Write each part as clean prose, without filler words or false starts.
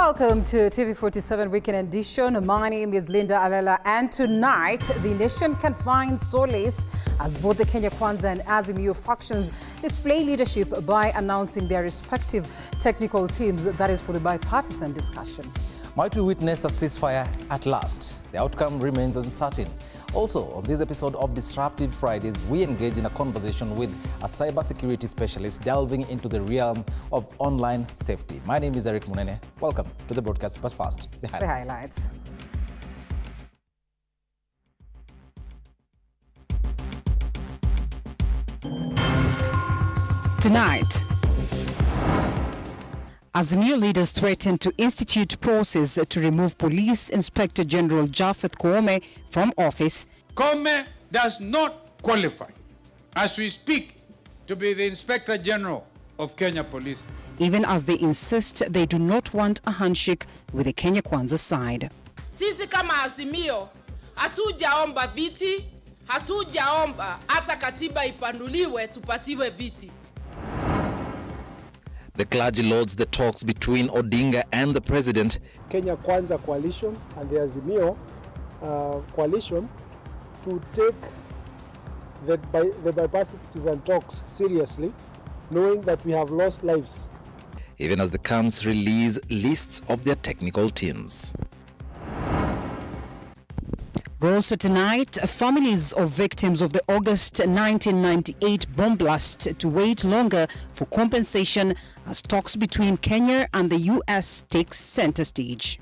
Welcome to TV47 Weekend Edition. My name is Linda Alela, and tonight the nation can find solace as both the Kenya Kwanza and Azimio factions display leadership by announcing their respective technical teams, that is for the bipartisan discussion. Might we witness a ceasefire at last? The outcome remains uncertain. Also, on this episode of Disruptive Fridays, we engage in a conversation with a cybersecurity specialist delving into the realm of online safety. My name is Eric Munene. Welcome to the broadcast. But first, the highlights. Tonight, Azimio leaders threatened to institute process to remove Police Inspector General Japheth Koome from office. Koome does not qualify, as we speak, to be the Inspector General of Kenya Police. Even as they insist they do not want a handshake with the Kenya Kwanza side. Sisi kama Azimio, hatujaomba viti, hatujaomba hata katiba ipanuliwe tupatiwe viti. The clergy lauds the talks between Odinga and the president. Kenya Kwanza coalition and the Azimio coalition to take the bipartisan talks seriously, knowing that we have lost lives. Even as the camps release lists of their technical teams. Also tonight, families of victims of the August 1998 bomb blast to wait longer for compensation as talks between Kenya and the US takes center stage.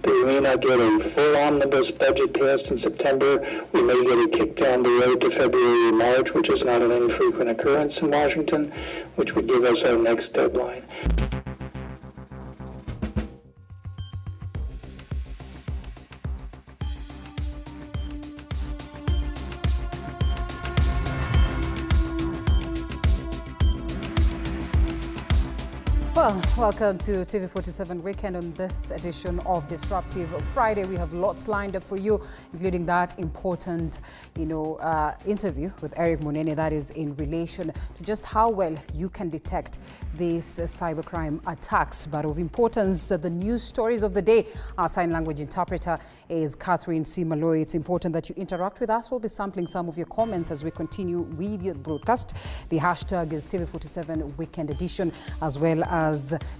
We may not get a full omnibus budget passed in September. We may get it kicked down the road to February or March, which is not an infrequent occurrence in Washington, which would give us our next deadline. Well, welcome to TV47 Weekend. On this edition of Disruptive Friday, we have lots lined up for you, including that important, interview with Eric Munene, that is in relation to just how well you can detect these cybercrime attacks. But of importance, the news stories of the day. Our sign language interpreter is Catherine C. Malloy. It's important that you interact with us. We'll be sampling some of your comments as we continue with your broadcast. The hashtag is TV47 Weekend Edition, as well as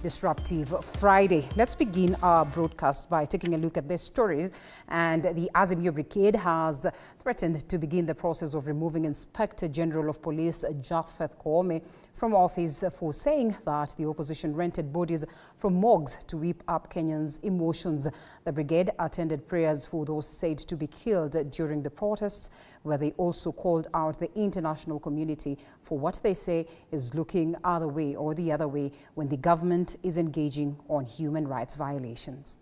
Disruptive Friday. Let's begin our broadcast by taking a look at these stories. And the Azimio Brigade has threatened to begin the process of removing Inspector General of Police Japheth Koome from office for saying that the opposition rented bodies from morgues to whip up Kenyans' emotions. The brigade attended prayers for those said to be killed during the protests, where they also called out the international community for what they say is looking the other way when the government is engaging on human rights violations.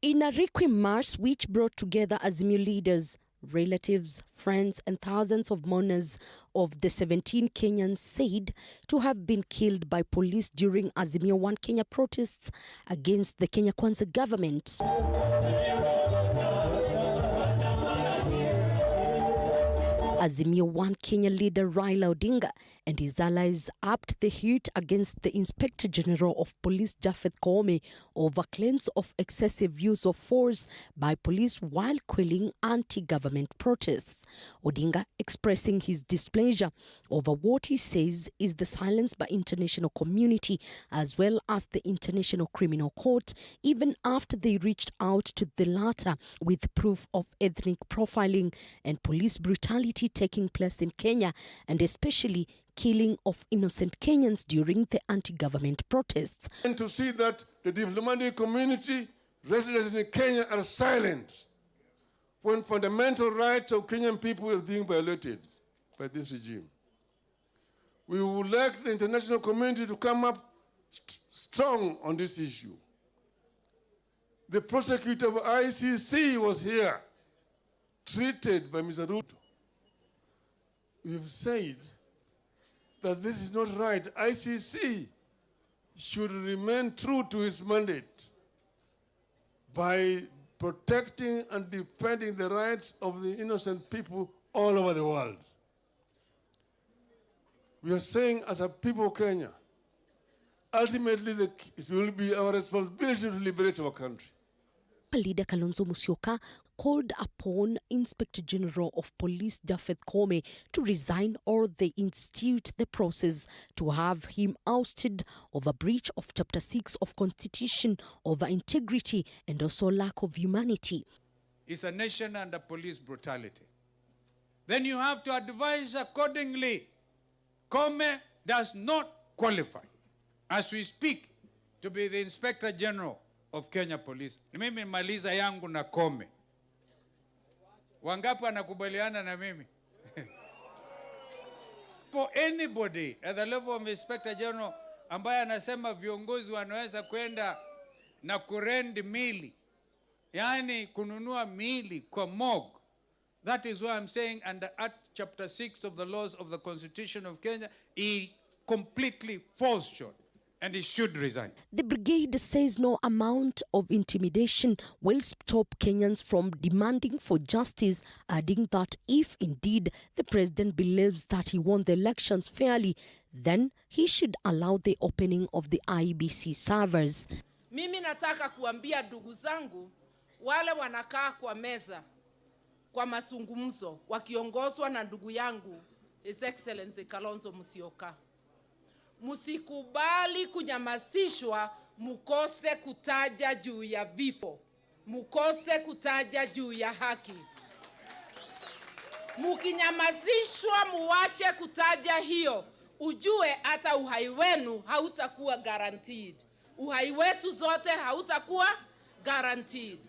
In a requiem mass which brought together Azimio leaders, relatives, friends and thousands of mourners of the 17 Kenyans said to have been killed by police during Azimio One Kenya protests against the Kenya Kwanza government. Azimio One Kenya leader Raila Odinga and his allies upped the heat against the Inspector General of Police Japheth Koome over claims of excessive use of force by police while quelling anti-government protests. Odinga expressing his displeasure over what he says is the silence by international community as well as the International Criminal Court, even after they reached out to the latter with proof of ethnic profiling and police brutality taking place in Kenya, and especially killing of innocent Kenyans during the anti-government protests. And to see that the diplomatic community, residents in Kenya, are silent when fundamental rights of Kenyan people are being violated by this regime. We would like the international community to come up strong on this issue. The prosecutor of ICC was here, treated by Mr. Ruto. We've said that this is not right. ICC should remain true to its mandate by protecting and defending the rights of the innocent people all over the world. We are saying as a people of Kenya, ultimately it will be our responsibility to liberate our country. Leader Kalonzo Musyoka called upon Inspector General of Police Japhet Koome to resign or they institute the process to have him ousted over breach of Chapter 6 of Constitution, over integrity and also lack of humanity. It's a nation under police brutality. Then you have to advise accordingly. Koome does not qualify, as we speak, to be the Inspector General of Kenya Police. Mimi maliza yangu na Koome. Wangapi anakubaliana na mimi? For anybody at the level of Inspector General ambaye anasema viongozi wanaweza kwenda na kurendi mili, yani kununua mili kwa morgue, that is why I'm saying under Act Chapter 6 of the laws of the Constitution of Kenya, he completely falls short. And he should resign. The brigade says no amount of intimidation will stop Kenyans from demanding for justice, adding that if indeed the president believes that he won the elections fairly, then he should allow the opening of the IEBC servers. Mimi nataka kuambia ndugu zangu wale wanakaa kwa meza kwa mazungumzo wakiongozwa na ndugu yangu His Excellency Kalonzo Musyoka. Musikubali kunyamazishwa, mukose kutaja juu ya vifo, mukose kutaja juu ya haki. Mukinyamazishwa muache kutaja hiyo, ujue hata uhai wenu hautakuwa guaranteed. Uhai wetu zote hautakuwa guaranteed.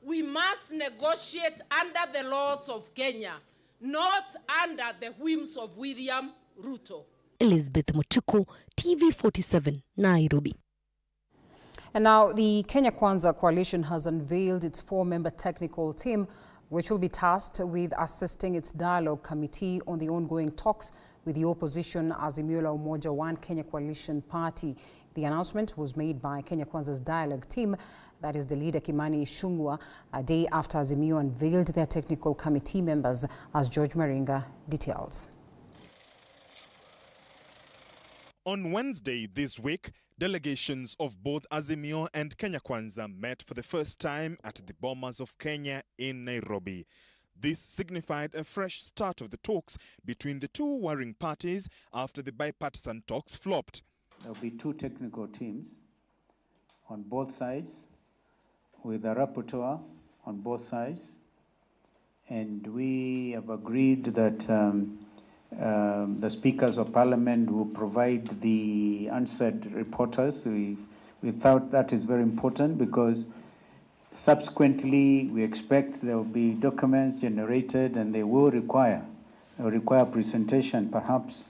We must negotiate under the laws of Kenya, not under the whims of William Ruto. Elizabeth Mutuku, TV47, Nairobi. And now the Kenya Kwanza coalition has unveiled its 4-member technical team, which will be tasked with assisting its dialogue committee on the ongoing talks with the opposition Azimio la Umoja One Kenya Coalition Party. The announcement was made by Kenya Kwanza's dialogue team, that is the leader Kimani Ichung'wah, a day after Azimio unveiled their technical committee members, as George Maringa details. On Wednesday this week, delegations of both Azimio and Kenya Kwanza met for the first time at the Bomas of Kenya in Nairobi. This signified a fresh start of the talks between the two warring parties after the bipartisan talks flopped. There will be 2 technical teams on both sides with a rapporteur on both sides. And we have agreed that the speakers of parliament will provide the answered reporters. We thought that is very important because subsequently we expect there will be documents generated and they will require presentation perhaps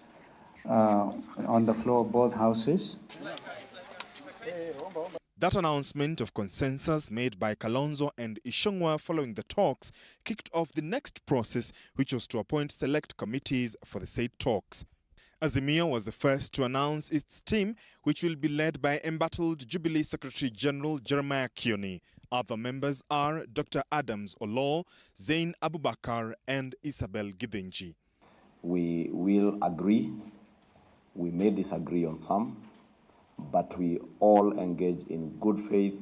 on the floor of both houses. That announcement of consensus made by Kalonzo and Ichung'wah following the talks kicked off the next process, which was to appoint select committees for the said talks. Azimio was the first to announce its team, which will be led by embattled Jubilee Secretary General Jeremiah Kioni. Other members are Dr. Adams Olo, Zain Abubakar, and Isabel Githinji. We will agree. We may disagree on some, but we all engage in good faith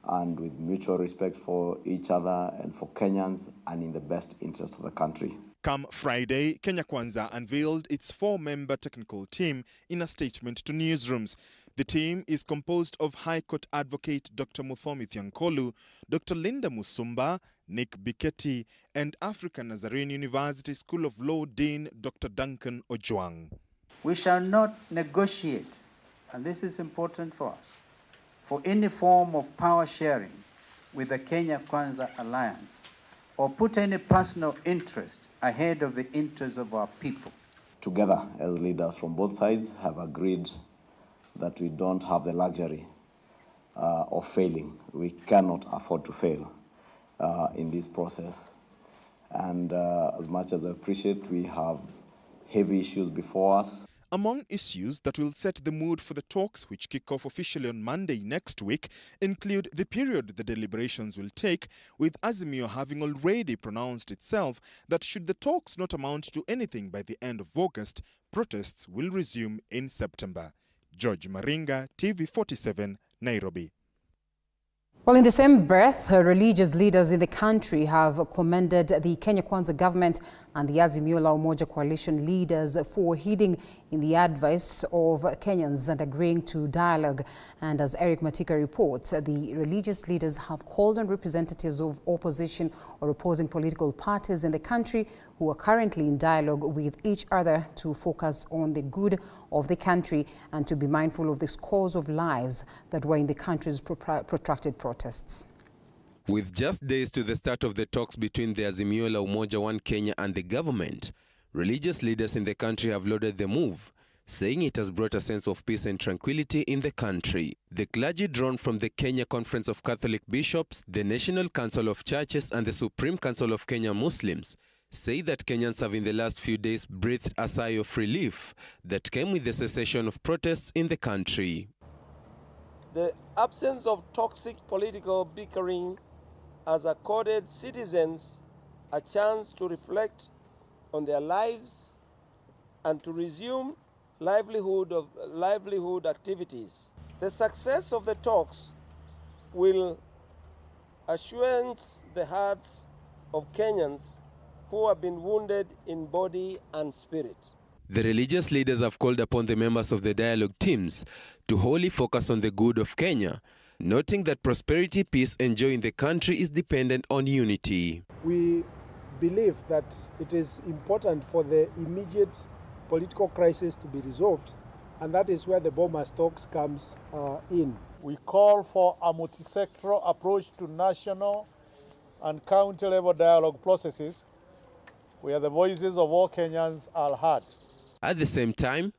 and with mutual respect for each other and for Kenyans and in the best interest of the country. Come Friday, Kenya Kwanza unveiled its 4-member technical team in a statement to newsrooms. The team is composed of High Court Advocate Dr. Muthomi Thiankolu, Dr. Linda Musumba, Nick Biketi, and African Nazarene University School of Law Dean Dr. Duncan Ojwang. We shall not negotiate, and this is important for us, for any form of power sharing with the Kenya Kwanza Alliance or put any personal interest ahead of the interests of our people. Together, as leaders from both sides have agreed that we don't have the luxury of failing. We cannot afford to fail in this process. And as much as I appreciate, we have heavy issues before us. Among issues that will set the mood for the talks, which kick off officially on Monday next week, include the period the deliberations will take, with Azimio having already pronounced itself that should the talks not amount to anything by the end of August, protests will resume in September. George Maringa, TV47, Nairobi. Well, in the same breath, religious leaders in the country have commended the Kenya Kwanza government and the Azimio la Umoja coalition leaders for heeding in the advice of Kenyans and agreeing to dialogue. And as Eric Matika reports, the religious leaders have called on representatives of opposition or opposing political parties in the country who are currently in dialogue with each other to focus on the good of the country and to be mindful of the scores of lives that were in the country's protracted protests. With just days to the start of the talks between the Azimio la Umoja One Kenya and the government, religious leaders in the country have lauded the move, saying it has brought a sense of peace and tranquility in the country. The clergy drawn from the Kenya Conference of Catholic Bishops, the National Council of Churches and the Supreme Council of Kenya Muslims say that Kenyans have in the last few days breathed a sigh of relief that came with the cessation of protests in the country. The absence of toxic political bickering has accorded citizens a chance to reflect on their lives and to resume livelihood activities. The success of the talks will assure the hearts of Kenyans who have been wounded in body and spirit. The religious leaders have called upon the members of the dialogue teams to wholly focus on the good of Kenya, noting that prosperity, peace and joy in the country is dependent on unity. We believe that it is important for the immediate political crisis to be resolved, and that is where the Bomas talks comes in. We call for a multi-sectoral approach to national and county-level dialogue processes where the voices of all Kenyans are heard. At the same time,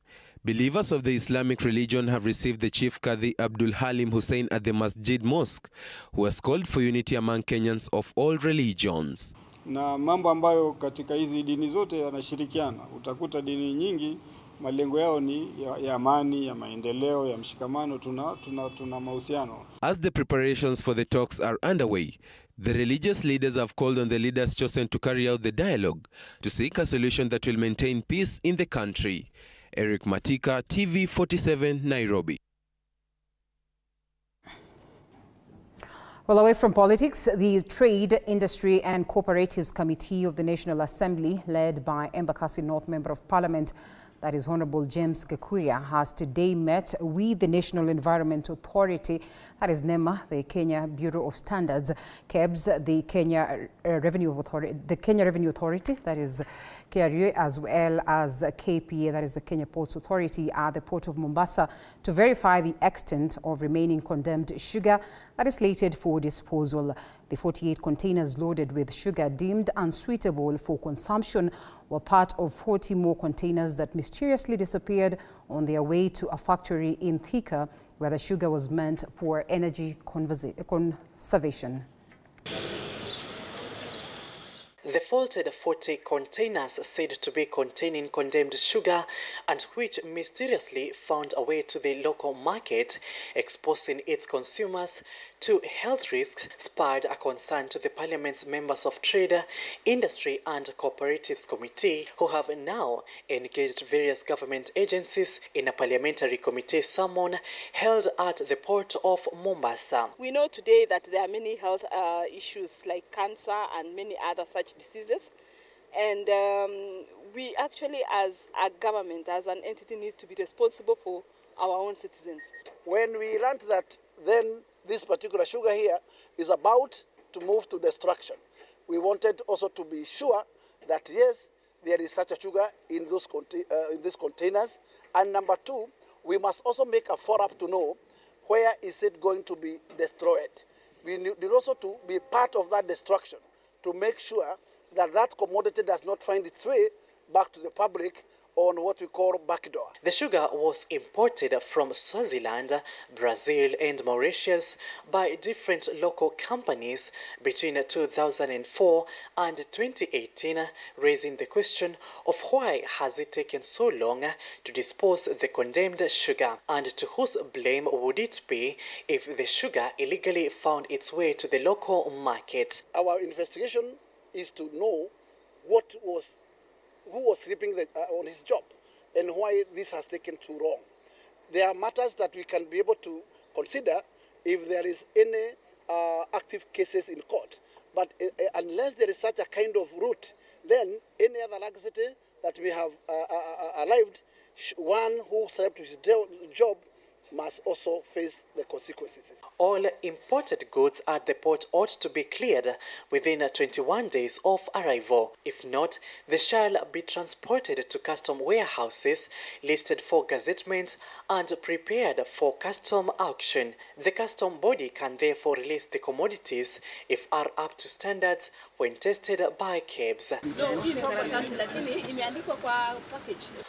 believers of the Islamic religion have received the Chief Qadi Abdul Halim Hussein at the Masjid Mosque, who has called for unity among Kenyans of all religions. Na mambo ambayo katika hizi dini zote yanashirikiana. Utakuta dini nyingi malengo yao ni ya amani, ya maendeleo, ya mshikamano, tuna mahusiano. As the preparations for the talks are underway, the religious leaders have called on the leaders chosen to carry out the dialogue to seek a solution that will maintain peace in the country. Eric Matika, TV47, Nairobi. Well, away from politics, the Trade, Industry and Cooperatives Committee of the National Assembly, led by Embakasi North Member of Parliament, that is Honorable James Gakuya, has today met with the National Environment Authority, that is NEMA, the Kenya Bureau of Standards, KEBS, the Kenya Revenue Authority, that is KRA, as well as KPA, that is the Kenya Ports Authority, at the Port of Mombasa to verify the extent of remaining condemned sugar that is slated for disposal. The 48 containers loaded with sugar deemed unsuitable for consumption were part of 40 more containers that mysteriously disappeared on their way to a factory in Thika, where the sugar was meant for energy conservation. The faulted 40 containers said to be containing condemned sugar and which mysteriously found a way to the local market, exposing its consumers to health risks, spurred a concern to the Parliament's members of Trade, Industry and Cooperatives Committee, who have now engaged various government agencies in a parliamentary committee summon held at the Port of Mombasa. We know today that there are many health issues like cancer and many other such diseases, and we actually as a government, as an entity, need to be responsible for our own citizens. When we learned that then this particular sugar here is about to move to destruction, we wanted also to be sure that yes, there is such a sugar in these containers, and number two, we must also make a follow-up to know where is it going to be destroyed. We need also to be part of that destruction to make sure that that commodity does not find its way back to the public on what we call backdoor. The sugar was imported from Swaziland, Brazil and Mauritius by different local companies between 2004 and 2018, raising the question of why has it taken so long to dispose the condemned sugar, and to whose blame would it be if the sugar illegally found its way to the local market. Our investigation is to know who was sleeping on his job, and why this has taken too long. There are matters that we can be able to consider if there is any active cases in court. But unless there is such a kind of route, then any other laxity that we have arrived, one who slept with his job must also face the consequences. All imported goods at the port ought to be cleared within 21 days of arrival. If not, they shall be transported to custom warehouses listed for gazettement and prepared for custom auction. The custom body can therefore release the commodities if are up to standards when tested by cabs.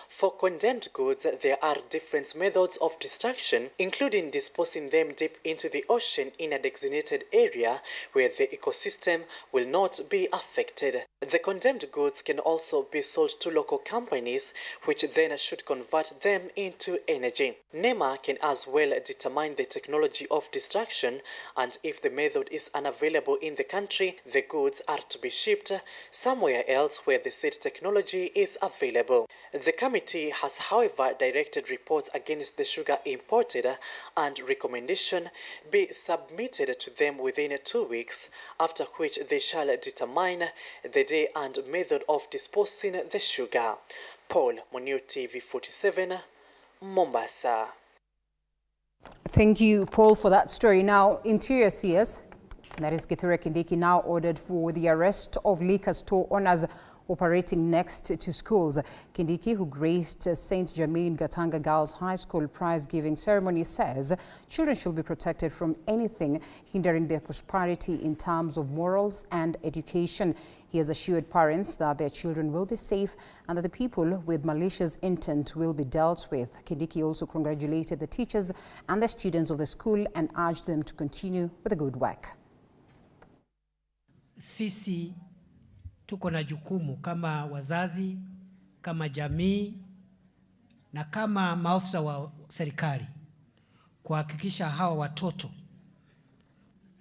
For condemned goods, there are different methods of destruction, including disposing them deep into the ocean in a designated area where the ecosystem will not be affected. The condemned goods can also be sold to local companies, which then should convert them into energy. NEMA can as well determine the technology of destruction, and if the method is unavailable in the country, the goods are to be shipped somewhere else where the said technology is available. The committee has, however, directed reports against the sugar imported and recommendation be submitted to them within 2 weeks, after which they shall determine the day and method of disposing the sugar. Paul Munio, TV 47, Mombasa. Thank you, Paul, for that story. Now, Interior CS, that is Kithure Kindiki, now ordered for the arrest of liquor store owners operating next to schools. Kindiki, who graced St. Germain Gatanga Girls High School prize-giving ceremony, says children should be protected from anything hindering their prosperity in terms of morals and education. He has assured parents that their children will be safe and that the people with malicious intent will be dealt with. Kindiki also congratulated the teachers and the students of the school and urged them to continue with the good work. Sisi tuko na jukumu kama wazazi, kama jamii na kama maafisa wa serikali kuhakikisha hawa watoto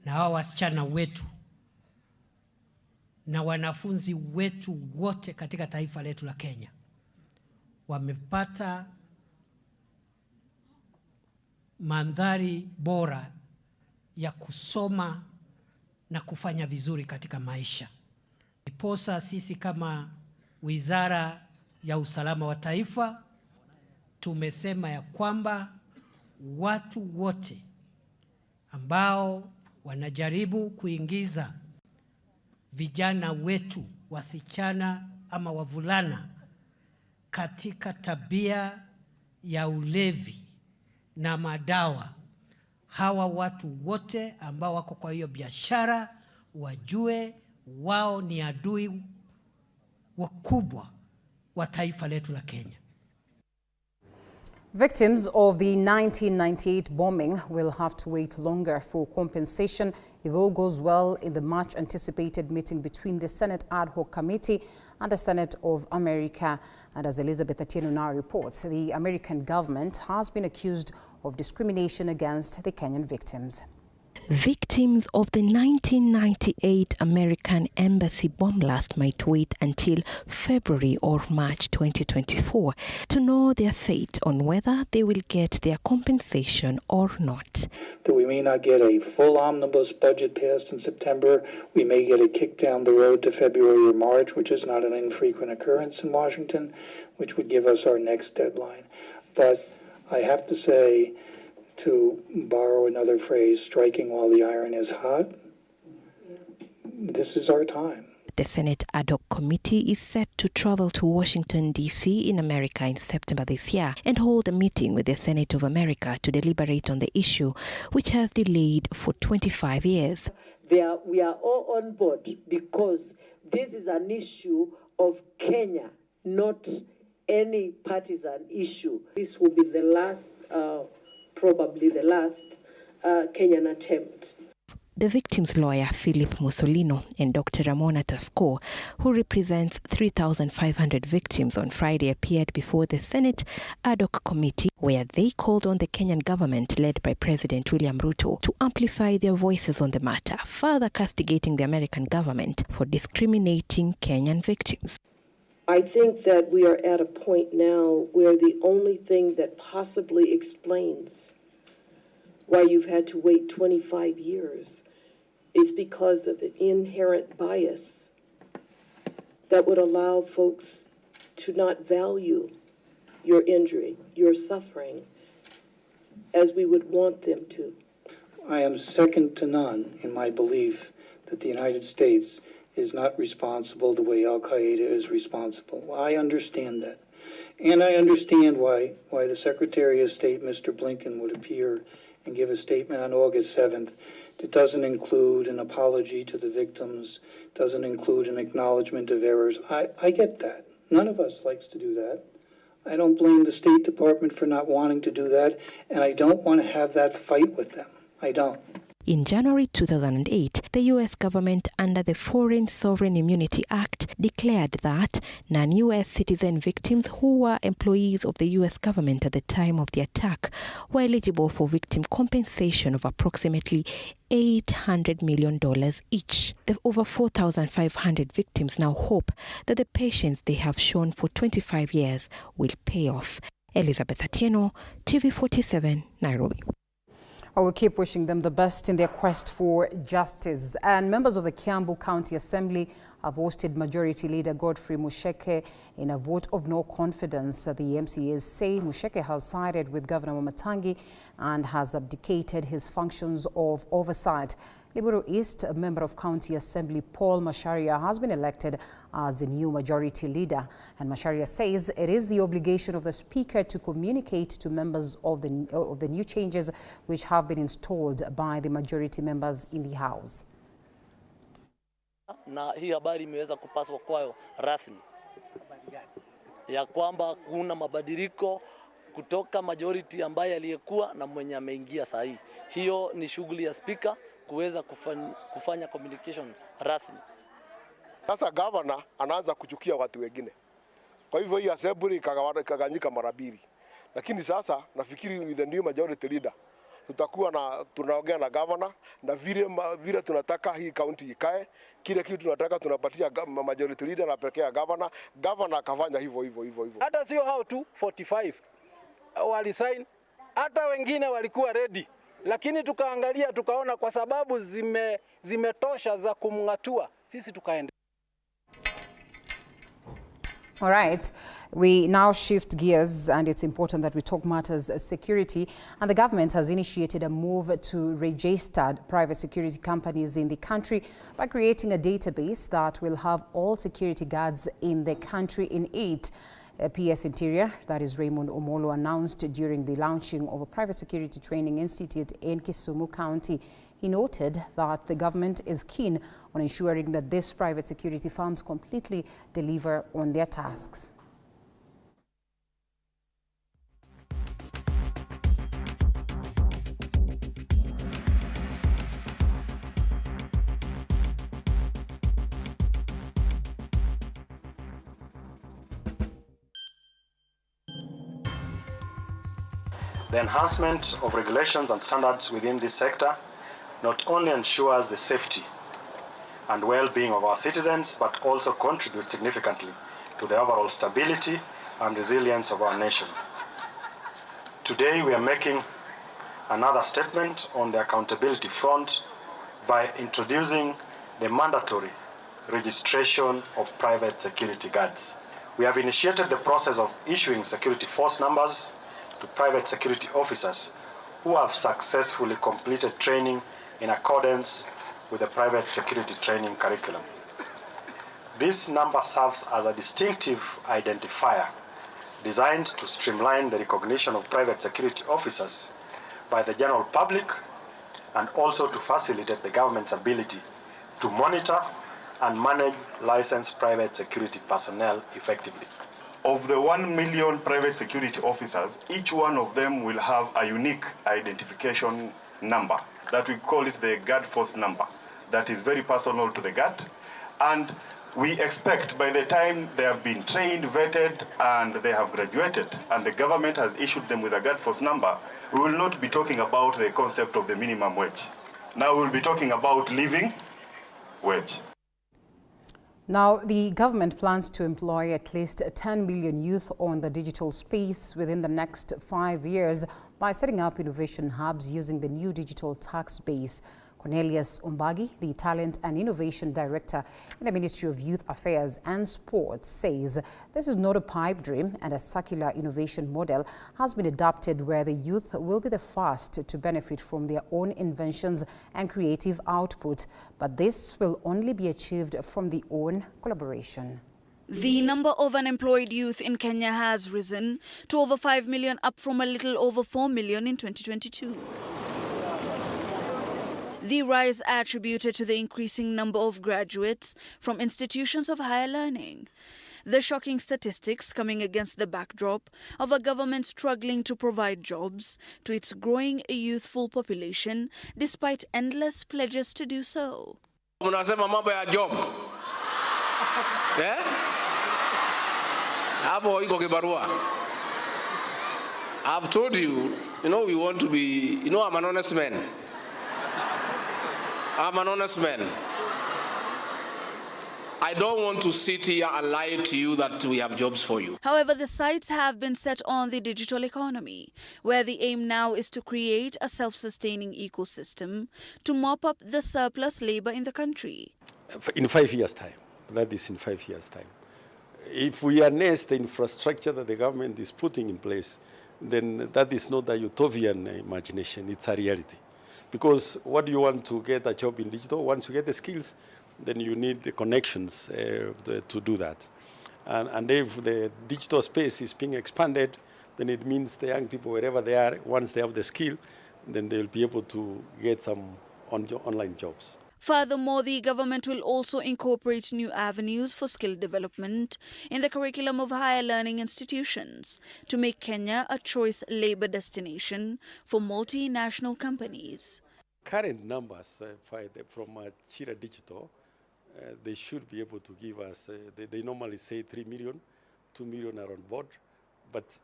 na hawa wasichana wetu na wanafunzi wetu wote katika taifa letu la Kenya wamepata mandhari bora ya kusoma na kufanya vizuri katika maisha. Ndiposa sisi kama Wizara ya Usalama wa Taifa tumesema ya kwamba watu wote ambao wanajaribu kuingiza vijana wetu, wasichana ama wavulana, katika tabia ya ulevi na madawa, hawa watu wote ambao wako kwa hiyo biashara wajue wao ni adui wakubwa wa taifa letu la Kenya. Victims of the 1998 bombing will have to wait longer for compensation if all goes well in the much anticipated meeting between the Senate Ad Hoc Committee and the Senate of America. And as Elizabeth Atieno now reports, the American government has been accused of discrimination against the Kenyan victims. Victims of the 1998 American Embassy bomb blast might wait until February or March 2024 to know their fate on whether they will get their compensation or not. That we may not get a full omnibus budget passed in September. We may get a kick down the road to February or March, which is not an infrequent occurrence in Washington, which would give us our next deadline. But I have to say, to borrow another phrase, striking while the iron is hot, this is our time. The Senate Ad Hoc Committee is set to travel to Washington, D.C. in America in September this year and hold a meeting with the Senate of America to deliberate on the issue, which has delayed for 25 years. We are all on board because this is an issue of Kenya, not any partisan issue. This will be the last probably the last Kenyan attempt. The victim's lawyer, Philip Mussolino, and Dr. Ramona Tasco, who represents 3,500 victims, on Friday appeared before the Senate Ad Hoc Committee, where they called on the Kenyan government, led by President William Ruto, to amplify their voices on the matter, further castigating the American government for discriminating Kenyan victims. I think that we are at a point now where the only thing that possibly explains why you've had to wait 25 years is because of an inherent bias that would allow folks to not value your injury, your suffering, as we would want them to. I am second to none in my belief that the United States is not responsible the way Al-Qaeda is responsible. I understand that. And I understand why the Secretary of State, Mr. Blinken, would appear and give a statement on August 7th that doesn't include an apology to the victims, doesn't include an acknowledgement of errors. I get that. None of us likes to do that. I don't blame the State Department for not wanting to do that, and I don't want to have that fight with them. I don't. In January 2008, the U.S. government, under the Foreign Sovereign Immunity Act, declared that non-U.S. citizen victims who were employees of the U.S. government at the time of the attack were eligible for victim compensation of approximately $800 million each. The over 4,500 victims now hope that the patience they have shown for 25 years will pay off. Elizabeth Atieno, TV47, Nairobi. I will keep wishing them the best in their quest for justice. And members of the Kiambu County Assembly have ousted Majority Leader Godfrey Musheke in a vote of no confidence. The MCAs say Musheke has sided with Governor Wamatangi and has abdicated his functions of oversight. Liberal East, a member of County Assembly Paul Macharia, has been elected as the new Majority Leader. And Macharia says it is the obligation of the Speaker to communicate to members of the new changes which have been installed by the majority members in the House. Na hii habari imeweza kupaswa kwayo rasmi ya kwamba kuna mabadiliko kutoka majority ambaye aliyekuwa na mwenye ameingia sahi. Hiyo ni shughuli ya speaker kuweza kufanya communication rasmi. Sasa governor anaanza kuchukia watu wengine. Kwa hivyo hii assembly ikagawanyika mara mbili. Lakini sasa nafikiri with the new majority leader tunaongea na governor na vile tunataka hii county ikae, kile kitu tunataka tunapatia majority leader na pekea governor akafanya hivyo. Hata sio hao tu 45 walisign, hata wengine walikuwa ready, lakini tukaangalia tukaona kwa sababu zimetosha za kumngatua, sisi tukaenda. All right, we now shift gears, and it's important that we talk matters security. And the government has initiated a move to register private security companies in the country by creating a database that will have all security guards in the country in it. PS Interior, that is Raymond Omolo, announced during the launching of a private security training institute in Kisumu County. He noted that the government is keen on ensuring that these private security firms completely deliver on their tasks. The enhancement of regulations and standards within this sector not only ensures the safety and well-being of our citizens, but also contributes significantly to the overall stability and resilience of our nation. Today, we are making another statement on the accountability front by introducing the mandatory registration of private security guards. We have initiated the process of issuing security force numbers to private security officers who have successfully completed training in accordance with the private security training curriculum. This number serves as a distinctive identifier designed to streamline the recognition of private security officers by the general public and also to facilitate the government's ability to monitor and manage licensed private security personnel effectively. Of the 1 million private security officers, each one of them will have a unique identification number that we call it the guard force number. That is very personal to the guard, and we expect by the time they have been trained, vetted, and they have graduated, and the government has issued them with a guard force number, we will not be talking about the concept of the minimum wage. Now we will be talking about living wage. Now, the government plans to employ at least 10 million youth on the digital space within the next 5 years by setting up innovation hubs using the new digital tax base. Cornelius Umbagi, the Talent and Innovation Director in the Ministry of Youth Affairs and Sports, says this is not a pipe dream and a circular innovation model has been adopted where the youth will be the first to benefit from their own inventions and creative output. But this will only be achieved from the own collaboration. The number of unemployed youth in Kenya has risen to over 5 million, up from a little over 4 million in 2022. The rise attributed to the increasing number of graduates from institutions of higher learning. The shocking statistics coming against the backdrop of a government struggling to provide jobs to its growing youthful population despite endless pledges to do so. Unasema mambo ya job. Hapo iko kibarua. I've told you, we want to be, I'm an honest man. I'm an honest man. I don't want to sit here and lie to you that we have jobs for you. However, the sights have been set on the digital economy, where the aim now is to create a self-sustaining ecosystem to mop up the surplus labor in the country. In 5 years' time, that is in 5 years' time. If we harness the infrastructure that the government is putting in place, then that is not a utopian imagination, it's a reality. Because what do you want to get a job in digital? Once you get the skills, then you need the connections to do that. And if the digital space is being expanded, then it means the young people, wherever they are, once they have the skill, then they'll be able to get some online jobs. Furthermore, the government will also incorporate new avenues for skill development in the curriculum of higher learning institutions to make Kenya a choice labor destination for multinational companies. Current numbers from Chira Digital, they should be able to give us, they normally say 3 million, 2 million are on board. But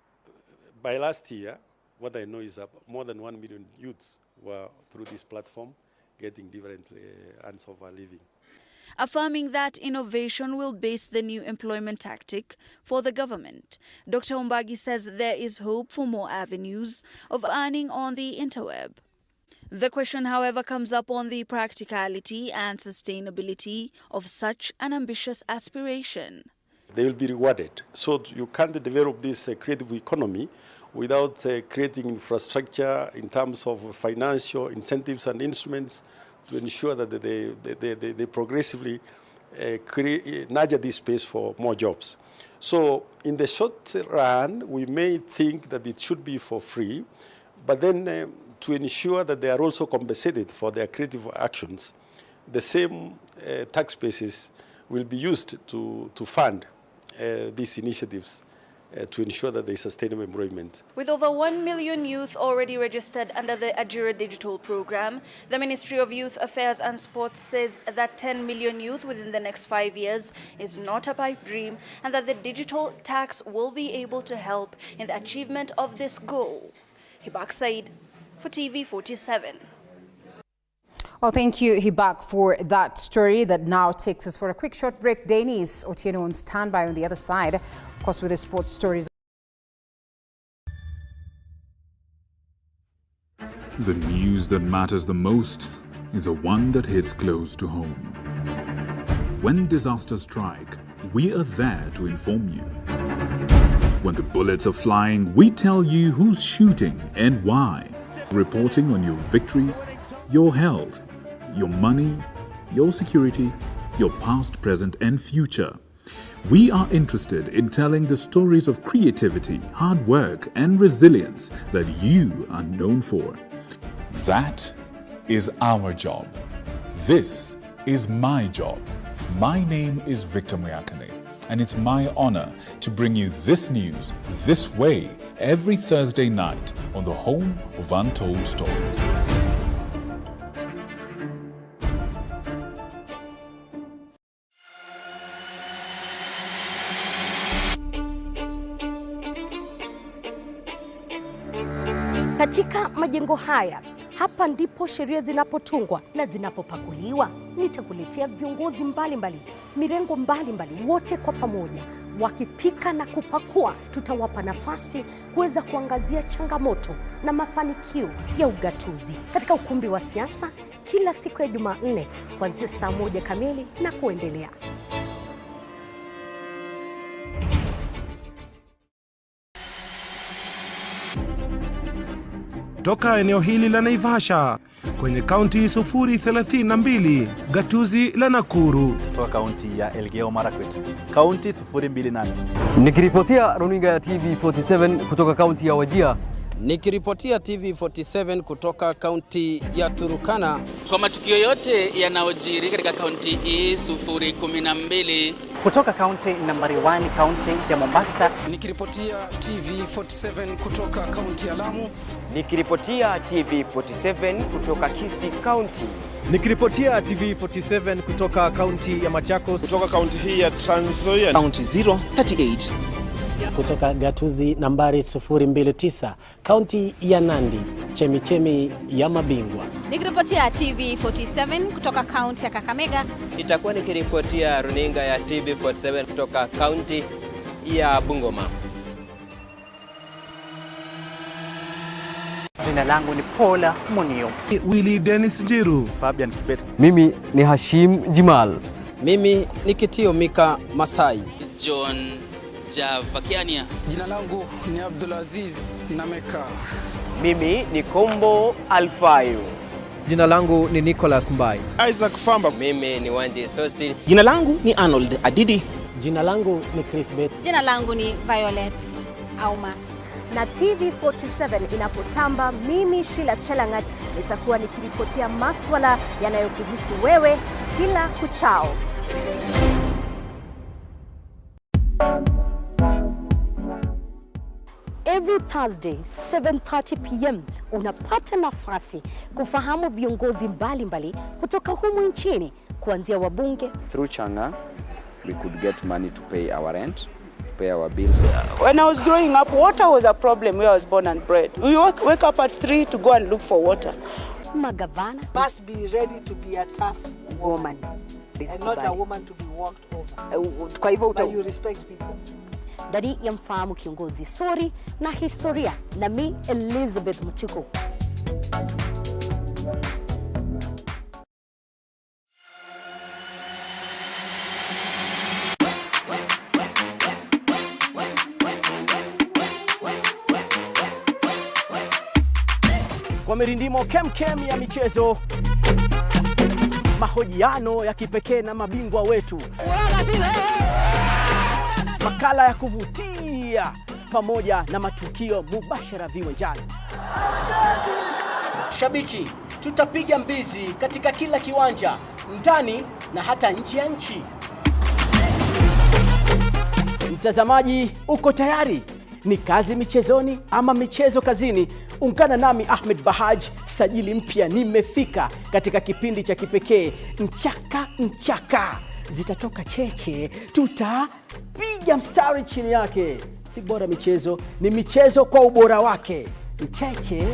by last year, what I know is more than 1 million youths were through this platform getting different earns of a living. Affirming that innovation will base the new employment tactic for the government, Dr. Umbagi says there is hope for more avenues of earning on the interweb. The question, however, comes up on the practicality and sustainability of such an ambitious aspiration. They will be rewarded. So you can't develop this creative economy without creating infrastructure in terms of financial incentives and instruments to ensure that they progressively nurture this space for more jobs. So in the short run, we may think that it should be for free, but then to ensure that they are also compensated for their creative actions, the same tax bases will be used to fund these initiatives to ensure that there is sustainable employment. With over 1 million youth already registered under the Ajira Digital Program, the Ministry of Youth Affairs and Sports says that 10 million youth within the next 5 years is not a pipe dream and that the digital tax will be able to help in the achievement of this goal. Hibak Said for TV 47. Well, thank you, Hibak, for that story that now takes us for a quick short break. Dennis Otieno on standby on the other side, of course, with the sports stories. The news that matters the most is the one that hits close to home. When disasters strike, we are there to inform you. When the bullets are flying, we tell you who's shooting and why. Reporting on your victories, your health, your money, your security, your past, present, and future. We are interested in telling the stories of creativity, hard work, and resilience that you are known for. That is our job. This is my job. My name is Victor Muyakane, and it's my honor to bring you this news this way every Thursday night on the home of Untold Stories. Katika majengo haya Hapa ndipo sheria zinapotungwa na zinapopakuliwa. Nitakuletea viongozi mbalimbali, mirengo mbalimbali, wote kwa pamoja wakipika na kupakua. Tutawapa nafasi kuweza kuangazia changamoto na mafanikio ya ugatuzi katika ukumbi wa siasa kila siku ya Jumanne kuanzia saa 1 kamili na kuendelea. Toka eneo hili la Naivasha kwenye kaunti 032, gatuzi la Nakuru. Kutoka kaunti ya Elgeyo Marakwet, kaunti 028. Nikiripotia runinga ya TV47 kutoka kaunti ya Wajir. Nikiripotia TV47 kutoka kaunti ya Turukana. Kwa matukio yote yanayojiri katika kaunti hii 012. Kutoka kaunti nambari 1, kaunti ya Mombasa. Nikiripotia TV47 kutoka kaunti ya Lamu. Nikiripotia TV47 kutoka Kisii County. Nikiripotia TV47 kutoka kaunti ya Machakos. Kutoka kaunti hii ya Trans Nzoia. Kaunti 038. Kutoka gatuzi nambari 029, kaunti ya Nandi, chemichemi ya mabingwa. Nikiripotia TV47 kutoka kaunti ya Kakamega. Itakuwa nikiripotia runinga ya TV47 kutoka kaunti ya Bungoma. Jina langu ni Paula Munio. Willy Dennis Jiru. Fabian Kibet. Mimi ni Hashim Jimal. Mimi ni Kitio Mika Masai. John Javakiania. Jina langu ni Abdulaziz Nameka. Mimi ni Kombo Alfayo. Jina langu ni Nicholas Mbai. Isaac Famba. Mimi ni Wanji Sosti. Jina langu ni Arnold Adidi. Jina langu ni Chris Bet. Jina langu ni Violet Auma. Na TV47 inapotamba, mimi Sheila Chelangat nitakuwa nikiripotia maswala yanayokuhusu wewe kila kuchao. Every Thursday 7:30 p.m. unapata nafasi kufahamu viongozi mbalimbali kutoka humu nchini, kuanzia wabunge. Through Changa we could get money to pay our rent, pay our bills. When I was growing up, water was a problem where I was born and bred. We wake up at 3 to go and look for water. Magavana must be ready to be a tough woman and not a woman to be walked over. Kwa hivyo but you respect people. Dari ya mfahamu kiongozi, story na historia, na mi Elizabeth Mutuku. Kwa mirindimo kemkem ya michezo, mahojiano ya kipekee na mabingwa wetu, makala ya kuvutia pamoja na matukio mubashara viwanjani. Shabiki, tutapiga mbizi katika kila kiwanja, ndani na hata nje ya nchi. Mtazamaji, uko tayari? Ni kazi michezoni ama michezo kazini? Ungana nami Ahmed Bahaj, sajili mpya nimefika katika kipindi cha kipekee Mchaka Mchaka. Zitatoka cheche, tutapiga mstari chini yake. Si bora michezo, ni michezo kwa ubora wake. Mcheche.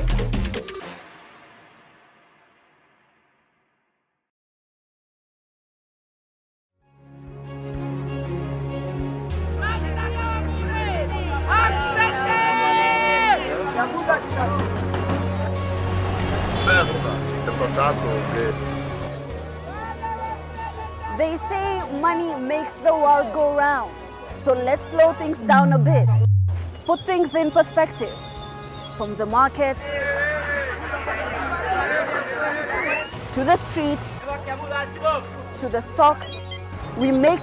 They say money makes the world go round. So let's slow things down a bit. Put things in perspective. From the markets to the streets to the stocks, we make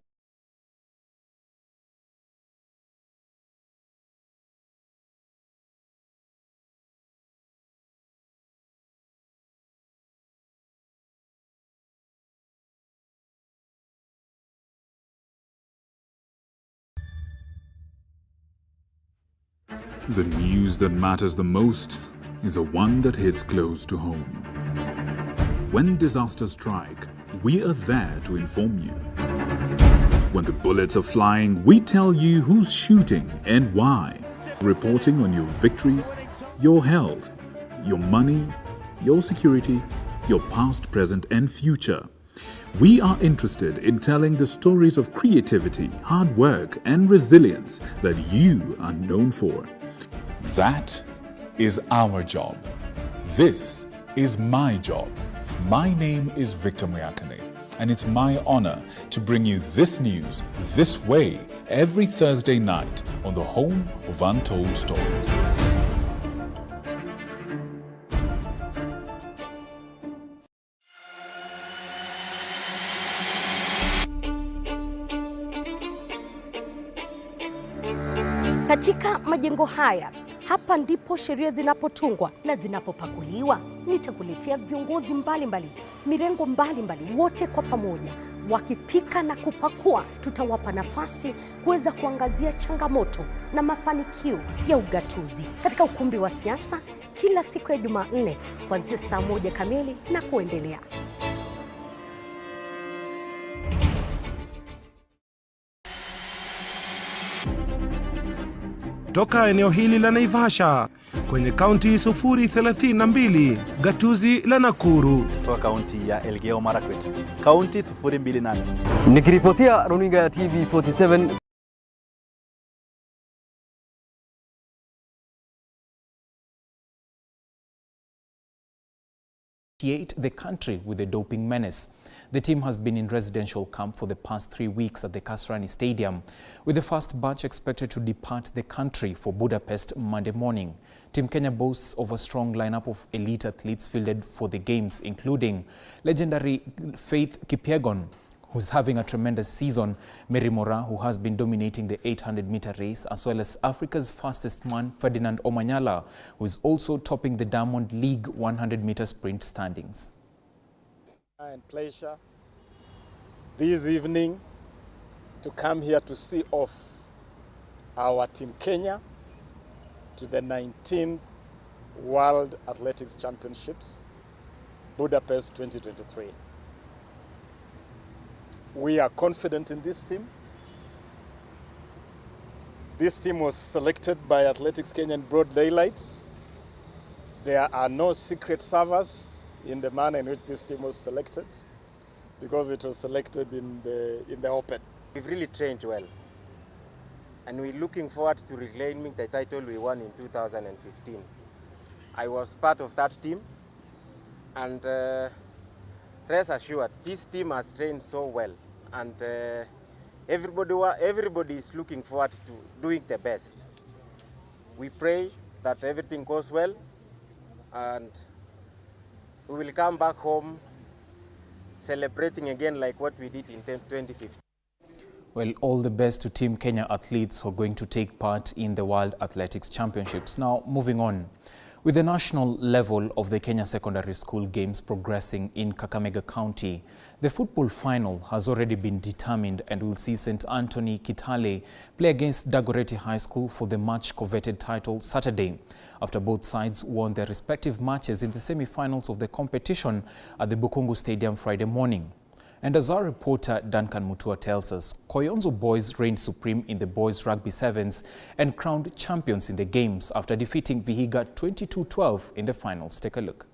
The news that matters the most is the one that hits close to home. When disasters strike, we are there to inform you. When the bullets are flying, we tell you who's shooting and why. Reporting on your victories, your health, your money, your security, your past, present, and future. We are interested in telling the stories of creativity, hard work, and resilience that you are known for. That is our job. This is my job. My name is Victor Muyakane, and it's my honor to bring you this news this way every Thursday night on the home of Untold Stories. Katika majengo haya, hapa ndipo sheria zinapotungwa na zinapopakuliwa. Nitakuletea viongozi mbalimbali, mirengo mbalimbali, wote kwa pamoja wakipika na kupakua. Tutawapa nafasi kuweza kuangazia changamoto na mafanikio ya ugatuzi katika ukumbi wa siasa kila siku ya Jumanne kuanzia saa 1 kamili na kuendelea. Toka eneo hili la Naivasha kwenye kaunti 032, gatuzi la Nakuru. Kutoka kaunti ya Elgeyo Marakwet, kaunti 028. Nikiripotia runinga ya TV 47. The country with a doping menace. The team has been in residential camp for the past 3 weeks at the Kasarani Stadium, with the first batch expected to depart the country for Budapest Monday morning. Team Kenya boasts of a strong lineup of elite athletes fielded for the games, including legendary Faith Kipyegon, who's having a tremendous season, Mary Mora, who has been dominating the 800-meter race, as well as Africa's fastest man, Ferdinand Omanyala, who is also topping the Diamond League 100-meter sprint standings. And pleasure this evening to come here to see off our Team Kenya to the 19th World Athletics Championships, Budapest 2023. We are confident in this team. This team was selected by Athletics Kenya in broad daylight. There are no secret servers in the manner in which this team was selected, because it was selected in the open. We've really trained well, and we're looking forward to reclaiming the title we won in 2015. I was part of that team, and rest assured, this team has trained so well, and everybody is looking forward to doing the best. We pray that everything goes well, and we will come back home celebrating again like what we did in 2015. Well, all the best to Team Kenya athletes who are going to take part in the World Athletics Championships. Now, moving on. With the national level of the Kenya Secondary School Games progressing in Kakamega County, the football final has already been determined and will see St. Anthony Kitale play against Dagoretti High School for the much-coveted title Saturday, after both sides won their respective matches in the semi-finals of the competition at the Bukungu Stadium Friday morning. And as our reporter Duncan Mutua tells us, Koyonzo boys reigned supreme in the boys rugby sevens and crowned champions in the games after defeating Vihiga 22-12 in the finals. Take a look.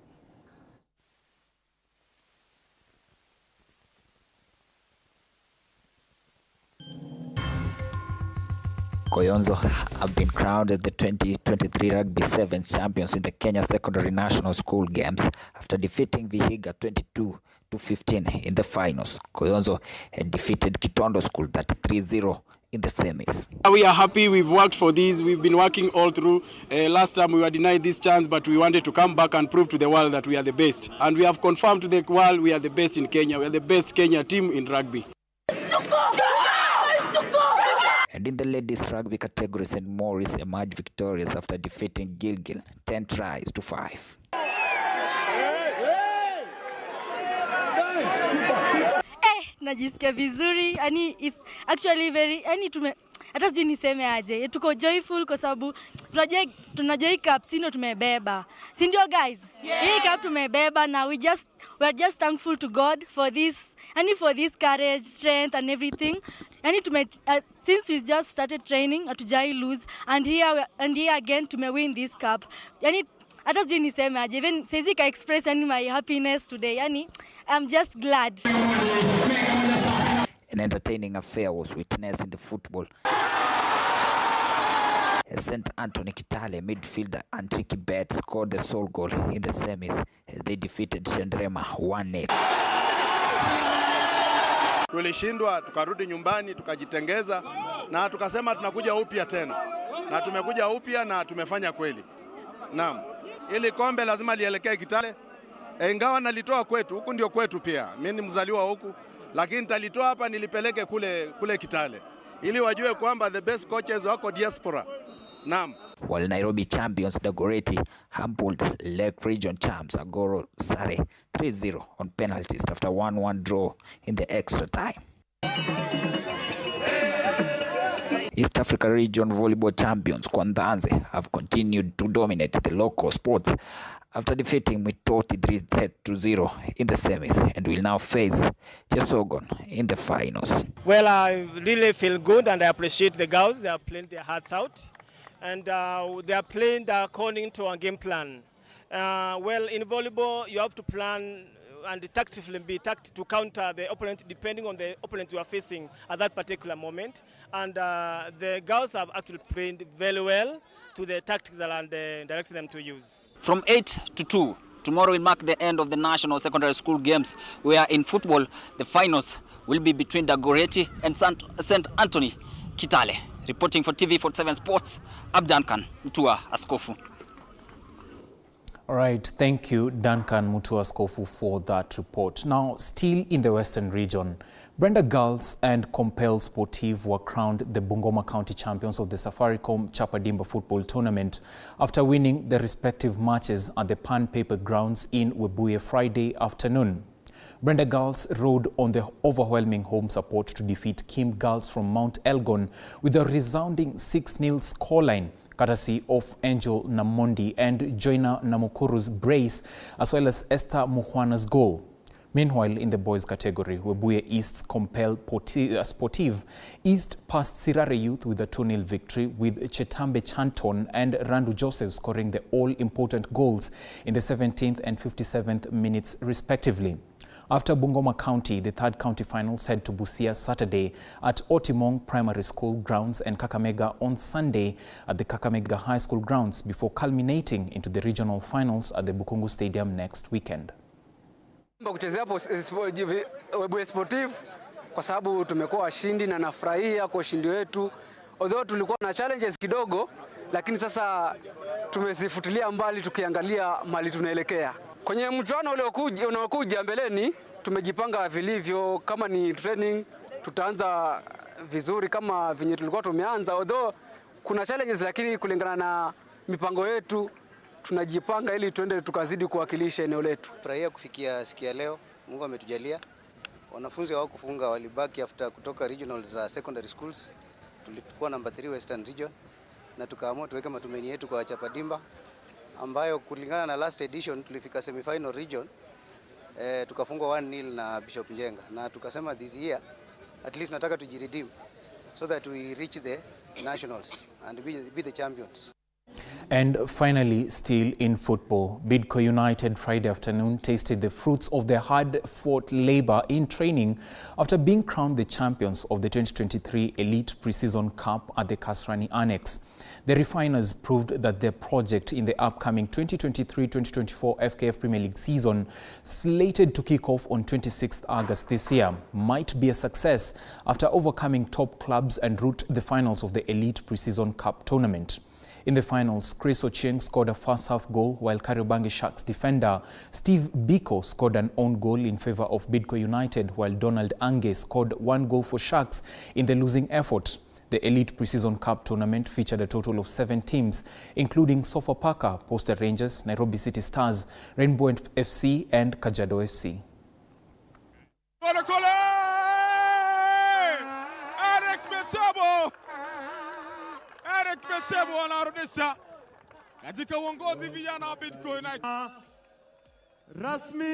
Koyonzo have been crowned as the 2023 Rugby Sevens champions in the Kenya Secondary National School Games after defeating Vihiga 22-15 in the finals. Koyonzo had defeated Kitondo School 33-0 in the semis. We are happy. We've worked for this. We've been working all through. Last time we were denied this chance, but we wanted to come back and prove to the world that we are the best. And we have confirmed to the world we are the best in Kenya. We are the best Kenya team in rugby. And in the ladies rugby category, St. Maurice emerged victorious after defeating Gilgil 10-5. Najisikia vizuri, yani it's actually very, yani hata sijui niseme aje, tuko joyful kwa sababu tunajua hii cup sino tumebeba, si ndio guys? Yeah. Hii cup tumebeba na we are just thankful to God for this, yani for this courage, strength and everything. Yani since we just started training, hatujai lose, and here again win this cup. Yani hata sijui niseme aje, even siwezi ka express any my happiness today. Yani I'm just glad. An entertaining affair was witnessed in the football. St. Anthony Kitale midfielder Antriki Bet scored the sole goal in the semis as they defeated Shandrema 1-0. Tulishindwa, tukarudi nyumbani, tukajitengeza na tukasema tunakuja upya tena. Na tumekuja upya na tumefanya kweli. Naam. Ili kombe lazima lielekee Kitale. Ingawa nalitoa kwetu, huku ndio kwetu pia. Mimi ni mzaliwa huku, lakini nitalitoa hapa nilipeleke kule Kitale. Ili wajue kwamba the best coaches wako diaspora. Naam. While Nairobi champions Dagoretti humbled Lake Region champs Agoro Sare 3-0 on penalties after 1-1 draw in the extra time. East Africa Region volleyball champions Kwandanze have continued to dominate the local sport after defeating Mitoti 3-0 in the semis and will now face Chesogon in the finals. Well, I really feel good and I appreciate the girls. They are playing their hearts out and they are playing according to our game plan. Well, in volleyball, you have to plan and tactically be to counter the opponent depending on the opponent you are facing at that particular moment. And the girls have actually played very well to the tactics and directed them to use. From 8 to 2, tomorrow will mark the end of the National Secondary School Games, where in football, the finals will be between Dagoretti and St. Anthony Kitale. Reporting for TV47 Sports, Abdankan Mutua Askofu. All right, thank you, Duncan Mutua Askofu, for that report. Now, still in the Western region, Brenda Girls and Compel Sportive were crowned the Bungoma County champions of the Safaricom Chapadimba football tournament after winning the respective matches at the Pan Paper grounds in Webuye Friday afternoon. Brenda Girls rode on the overwhelming home support to defeat Kim Girls from Mount Elgon with a resounding 6-0 scoreline, courtesy of Angel Namondi and Joina Namukuru's brace, as well as Esther Muhwana's goal. Meanwhile, in the boys category, Webuye East's Compel Sportive eased past Sirare Youth with a 2-0 victory, with Chetambe Chanton and Randu Joseph scoring the all-important goals in the 17th and 57th minutes respectively. After Bungoma County, the third county finals head to Busia Saturday at Otimong Primary School grounds and Kakamega on Sunday at the Kakamega High School grounds before culminating into the regional finals at the Bukungu Stadium next weekend. Kuchezea Webuye Sportive kwa sababu tumekuwa washindi na nafurahia kwa ushindi wetu. Although tulikuwa na challenges kidogo, lakini sasa tumezifutilia mbali tukiangalia mali tunaelekea. Kwenye mchuano unaokuja mbeleni tumejipanga vilivyo. Kama ni training tutaanza vizuri kama venye tulikuwa tumeanza. Although kuna challenges, lakini kulingana na mipango yetu tunajipanga ili tuende tukazidi kuwakilisha eneo letu. Furahia kufikia siku ya leo, Mungu ametujalia. Wanafunzi wao kufunga walibaki after kutoka regional za secondary schools. Tulikuwa number 3 Western Region na tukaamua tuweke matumaini yetu kwa Chapadimba, ambayo kulingana na last edition tulifika semi-final region, tukafungwa 1-0 na Bishop Njenga, na tukasema this year at least nataka tujiredeem so that we reach the nationals and be the champions. And finally, still in football, Bidco United Friday afternoon tasted the fruits of their hard-fought labor in training after being crowned the champions of the 2023 Elite Pre-Season Cup at the Kasrani Annex. The Refiners proved that their project in the upcoming 2023-2024 FKF Premier League season, slated to kick off on 26th August this year, might be a success after overcoming top clubs and route the finals of the Elite Pre-Season Cup tournament. In the finals, Chris Ochieng scored a first-half goal, while Kariobangi Sharks defender Steve Biko scored an own goal in favor of Bidco United, while Donald Ange scored 1 goal for Sharks in the losing effort. The Elite Pre-Season Cup tournament featured a total of 7 teams, including Sofapaka, Posta Rangers, Nairobi City Stars, Rainbow FC and Kajiado FC. Eric Metsebo anarudisha katika uongozi vijana wa Bidco United. Rasmi